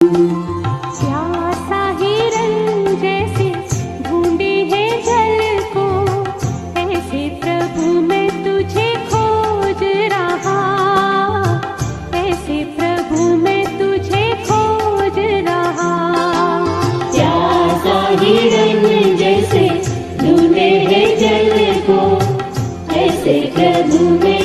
प्यासा हिरन जैसे ढूंढे है जल को, ऐसे प्रभु मैं तुझे खोज रहा, ऐसे प्रभु मैं तुझे खोज रहा। प्यासा हिरन जैसे ढूंढे है जल को, ऐसे प्रभु मैं